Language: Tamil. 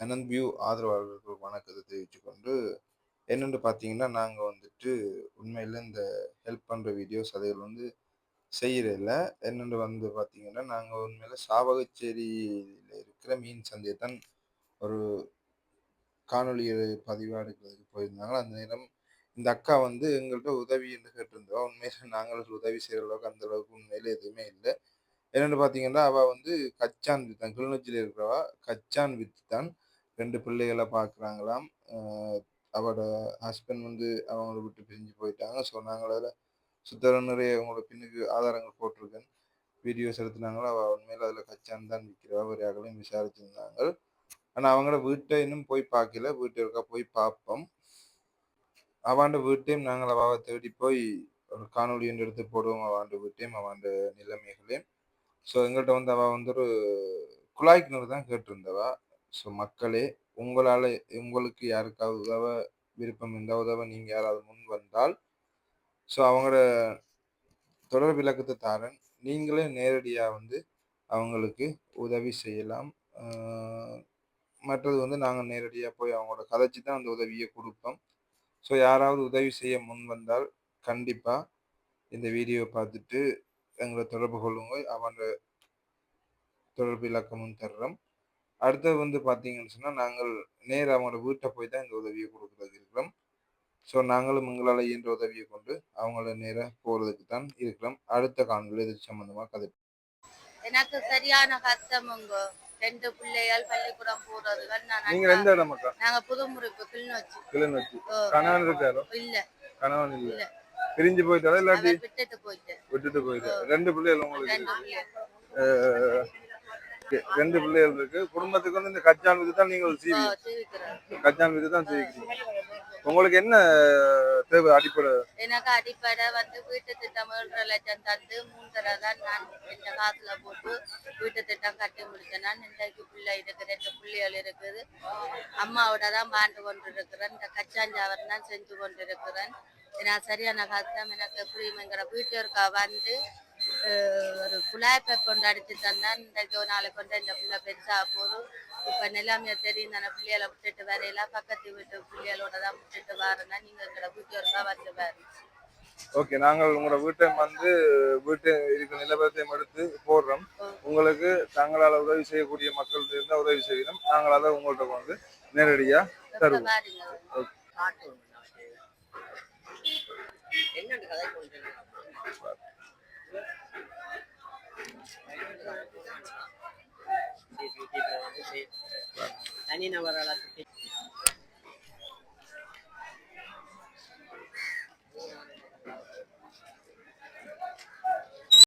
அனந்த் வியூ ஆதரவாளர்களுக்கு வணக்கத்தை தெரிவித்துக்கொண்டு, என்னென்னு பார்த்தீங்கன்னா, நாங்க வந்துட்டு உண்மையில இந்த ஹெல்ப் பண்ற வீடியோஸ் அதுகள் வந்து செய்யறதில்ல. என்னென்னு வந்து பார்த்தீங்கன்னா, நாங்க உண்மையில சாவகச்சேரியில இருக்கிற மீன் சந்தைய தான் ஒரு காணொளி பதிவேடுறதுக்கு போயிருந்தாங்க. அந்த நேரம் இந்த அக்கா வந்து எங்கள்ட்ட உதவி என்று கேட்டிருந்தா. உண்மையில நாங்கள் உதவி செய்ற அளவுக்கு அந்த அளவுக்கு உண்மையில எதுவுமே இல்ல. என்னன்னு பார்த்தீங்கன்னா, அவ வந்து கச்சான் வித்தான். கிளிநொச்சியில இருக்கிறவ கச்சான் வித்து தான் 2 பிள்ளைகள பார்க்குறாங்களாம். அ அவட ஹஸ்பண்ட் வந்து அவங்கள விட்டு பிரிஞ்சு போயிட்டாங்க. ஸோ நாங்கள் அதில சுத்தர நிறைய அவங்களோட பின்னுக்கு ஆதாரங்கள் போட்டிருக்கேன். வீடியோஸ் எடுத்துனாங்களா, அவ உண்மையில அதில கச்சான் தான் விக்கிறா. வேற யார்களையும் விசாரிச்சிருந்தாங்க. ஆனா அவங்களோட வீட்ட இன்னும் போய் பார்க்கல. வீட்ட ஒருக்கா போய் பார்ப்போம். அவாண்ட வீட்டையும் நாங்கள் அவாவ தேடி போய் ஒரு காணொளி ஒன்று எடுத்து போடுவோம். அவாண்ட வீட்டையும், அவாண்ட நிலைமைகளையும். ஸோ எங்கள்ட்ட வந்து அவ வந்து ஒரு குழாய் கிணறு தான் கேட்டிருந்தவ. ஸோ மக்களே, உங்களால உங்களுக்கு யாருக்காவது உதவ விருப்பம் இருந்தா, உதவ நீங்க யாராவது முன் வந்தால், ஸோ அவங்களோட தொடர்பு இலக்கத்த தாரேன். நீங்களே நேரடியா வந்து அவங்களுக்கு உதவி செய்யலாம். அ மற்றது வந்து நாங்க நேரடியா போய் அவங்களோட கதைச்சு தான் அந்த உதவிய குடுப்போம். ஸோ யாராவது உதவி செய்ய முன் வந்தால், கண்டிப்பா இந்த வீடியோ பார்த்துட்டு எங்கள தொடர்பு கொள்ளுங்க. அவங்க தொடர்பு இலக்கமும் தர்றோம். அடுத்தது வந்து பார்த்தீங்கன்னு சொன்னா, நாங்கள் நேரா அவங்களோட வீட்ட போய் தான் இந்த உதவிய குடுக்குறதுக்கு இருக்கிறோம். ஸோ நாங்களும் எங்களால இயன்ற உதவிய கொண்டு அவங்கள நேரா போறதுக்கு தான் இருக்கிறோம். அடுத்த காணொளில இது சம்மந்தமா கதைப்போம். எனக்கு சரியான கஷ்டமுங்கோ. 2 பிள்ளைகள் பள்ளிக்கூடம் போறதுகள் நீங்க எந்த இடம் அக்கா? நாங்க புதுமுறிப்பு கிளிநொச்சி. கிளிநொச்சி. கணவன் இருக்காரோ? இல்ல. கணவன் இல்ல. இல்ல. பிரிஞ்சு போயிட்டாரா இல்லாட்டி? அவர் விட்டுட்டு போயிட்டாரு. விட்டுட்டு போயிட்டாரு. 2 பிள்ளைகள் உங்களுக்கு? 2 பிள்ளைகள். அ 2 பிள்ளைகள் இருக்கு. குடும்பத்துக்கு வந்து இந்த கச்சான் வித்து தான் நீங்கள் கச்சான் வித்து தான் செய்கிறீங்க. உங்களுக்கு என்ன தேவை அடிப்படை? எனக்கு அடிப்படை வந்து வீட்டு திட்டம் 1.5 லட்சம் தந்து 3 தடவை தான் நான் இந்த காசுல போட்டு வீட்டு திட்டம் கட்டி முடிச்சேன். நான் இன்றைக்கு பிள்ளை இருக்குது, 2 பிள்ளைகள் இருக்குது. அம்மாவோட தான் வாழ்ந்து கொண்டிருக்கிறேன். இந்த கச்சாஞ்சாவர் தான் செஞ்சு கொண்டிருக்கிறேன். நான் சரியான கஷ்டம். எனக்கு எப்படிங்கிற வீட்டிற்கா வந்து ஒரு குழாய் பைப் கொண்டு அடிச்சு தந்தான். இன்றைக்கு ஒரு நாளைக்கு கொண்டு இந்த பிள்ளை பெருசா போதும். இப்ப நிலைமைய தெரியும் தானே, பிள்ளைகளை விட்டுட்டு வரையில பக்கத்து வீட்டு பிள்ளைகளோட தான் விட்டுட்டு வரேன்னா நீங்க எங்களோட வீட்டிற்கா வந்து பாருங்க. ஓகே, நாங்கள் உங்களோட வீட்டை வந்து வீட்டு இருக்கிற நிலவரத்தையும் எடுத்து போடுறோம். உங்களுக்கு தங்களால் உதவி செய்யக்கூடிய மக்கள் இருந்தால் உதவி செய்யணும். நாங்கள் அதை உங்கள்கிட்ட வந்து நேரடியா தருவோம். என்னன்னு கதை தனி நபர்களாக